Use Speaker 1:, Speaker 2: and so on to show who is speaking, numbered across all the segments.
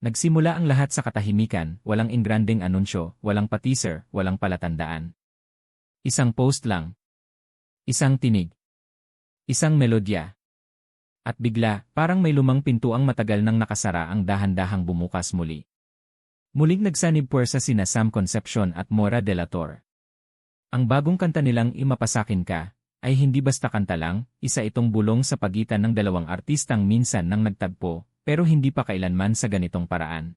Speaker 1: Nagsimula ang lahat sa katahimikan, walang ingranding anunsyo, walang pa-teaser, walang palatandaan. Isang post lang. Isang tinig. Isang melodya. At bigla, parang may lumang pintuang matagal nang nakasara ang dahan-dahang bumukas muli. Muling nagsanib puwersa sina Sam Concepcion at Mora Delator. Ang bagong kanta nilang Imapasakin Ka, ay hindi basta kanta lang, isa itong bulong sa pagitan ng dalawang artistang minsan nang nagtagpo, pero hindi pa kailanman sa ganitong paraan.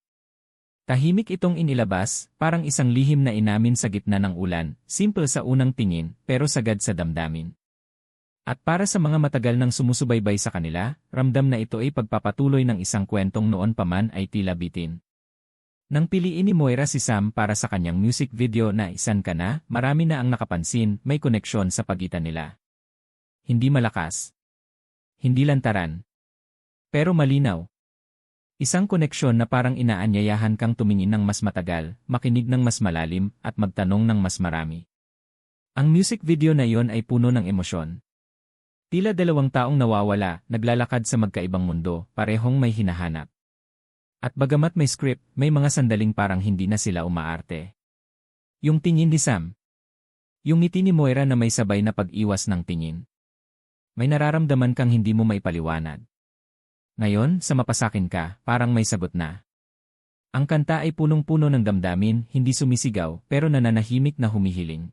Speaker 1: Tahimik itong inilabas, parang isang lihim na inamin sa gitna ng ulan, simple sa unang tingin, pero sagad sa damdamin. At para sa mga matagal nang sumusubaybay sa kanila, ramdam na ito ay pagpapatuloy ng isang kwentong noon pa man ay tila bitin. Nang piliin ni Moira si Sam para sa kanyang music video na Isan Ka Na, marami na ang nakapansin, may koneksyon sa pagitan nila. Hindi malakas. Hindi lantaran. Pero malinaw. Isang koneksyon na parang inaanyayahan kang tumingin ng mas matagal, makinig ng mas malalim, at magtanong ng mas marami. Ang music video na iyon ay puno ng emosyon. Tila dalawang taong nawawala, naglalakad sa magkaibang mundo, parehong may hinahanap. At bagamat may script, may mga sandaling parang hindi na sila umaarte. Yung tingin ni Sam. Yung ngiti ni Moira na may sabay na pag-iwas ng tingin. May nararamdaman kang hindi mo maipaliwanag. Ngayon, sa Mapasakin Ka, parang may sagot na. Ang kanta ay punong-puno ng damdamin, hindi sumisigaw, pero nananahimik na humihiling.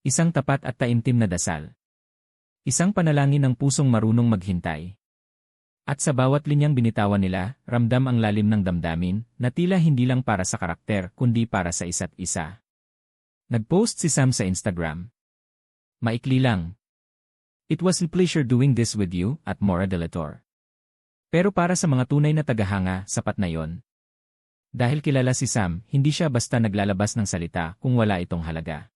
Speaker 1: Isang tapat at taimtim na dasal. Isang panalangin ng pusong marunong maghintay. At sa bawat linyang binitawan nila, ramdam ang lalim ng damdamin, na tila hindi lang para sa karakter, kundi para sa isa't isa. Nag-post si Sam sa Instagram. Maikli lang. It was a pleasure doing this with you, at Mora Delator. Pero para sa mga tunay na tagahanga, sapat na yon. Dahil kilala si Sam, hindi siya basta naglalabas ng salita kung wala itong halaga.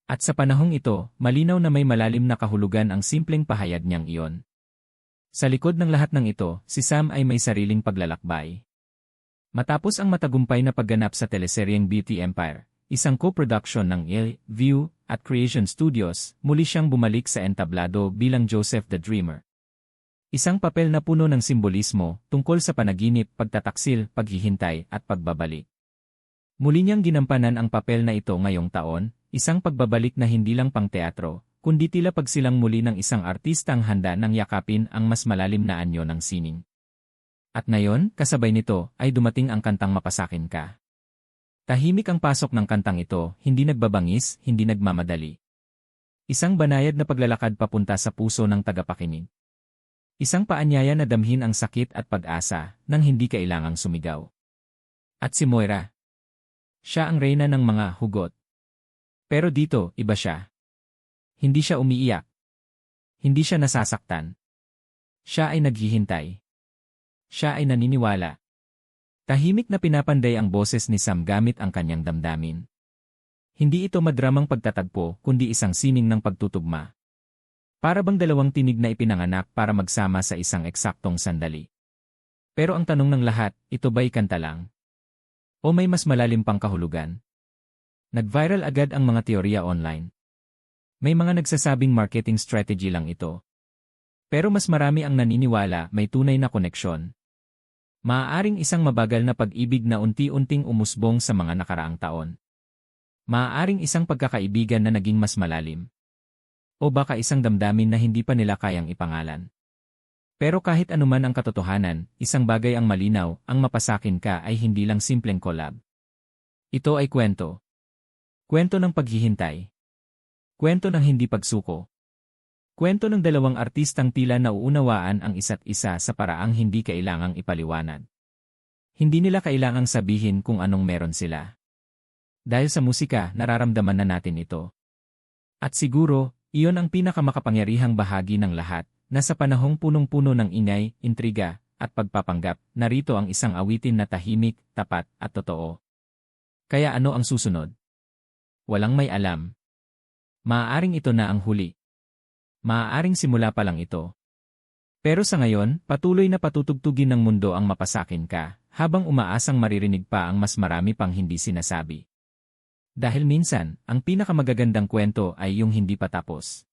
Speaker 1: At sa panahong ito, malinaw na may malalim na kahulugan ang simpleng pahayag niyang iyon. Sa likod ng lahat ng ito, si Sam ay may sariling paglalakbay. Matapos ang matagumpay na pagganap sa teleseryeng Beauty Empire, isang co-production ng View at Creation Studios, muli siyang bumalik sa entablado bilang Joseph the Dreamer. Isang papel na puno ng simbolismo, tungkol sa panaginip, pagtataksil, paghihintay, at pagbabalik. Muli niyang ginampanan ang papel na ito ngayong taon, isang pagbabalik na hindi lang pang-teatro, kundi tila pagsilang muli ng isang artistang handa nang yakapin ang mas malalim na anyo ng sining. At ngayon, kasabay nito, ay dumating ang kantang Mapasakin Ka. Tahimik ang pasok ng kantang ito, hindi nagbabangis, hindi nagmamadali. Isang banayad na paglalakad papunta sa puso ng tagapakinig. Isang paanyaya na damhin ang sakit at pag-asa nang hindi kailangang sumigaw. At si Moira. Siya ang reyna ng mga hugot. Pero dito, iba siya. Hindi siya umiiyak. Hindi siya nasasaktan. Siya ay naghihintay. Siya ay naniniwala. Tahimik na pinapanday ang boses ni Sam gamit ang kanyang damdamin. Hindi ito madramang pagtatagpo kundi isang sining ng pagtutugma. Para bang dalawang tinig na ipinanganak para magsama sa isang eksaktong sandali. Pero ang tanong ng lahat, ito ba'y kanta lang? O may mas malalim pang kahulugan? Nag-viral agad ang mga teorya online. May mga nagsasabing marketing strategy lang ito. Pero mas marami ang naniniwala may tunay na koneksyon. Maaaring isang mabagal na pag-ibig na unti-unting umusbong sa mga nakaraang taon. Maaaring isang pagkakaibigan na naging mas malalim. O baka isang damdamin na hindi pa nila kayang ipangalan. Pero kahit anuman ang katotohanan, isang bagay ang malinaw, ang Mapasakin Ka ay hindi lang simpleng collab. Ito ay kwento. Kwento ng paghihintay. Kwento ng hindi pagsuko. Kwento ng dalawang artistang tila nauunawaan ang isa't isa sa paraang hindi kailangang ipaliwanag. Hindi nila kailangang sabihin kung anong meron sila. Dahil sa musika, nararamdaman na natin ito. At siguro, iyon ang pinakamakapangyarihang bahagi ng lahat, na sa panahong punong-puno ng ingay, intriga, at pagpapanggap, narito ang isang awitin na tahimik, tapat, at totoo. Kaya ano ang susunod? Walang may alam. Maaaring ito na ang huli. Maaaring simula pa lang ito. Pero sa ngayon, patuloy na patutugtugin ng mundo ang Mapasakin Ka, habang umaasang maririnig pa ang mas marami pang hindi sinasabi. Dahil minsan, ang pinakamagagandang kwento ay yung hindi pa tapos.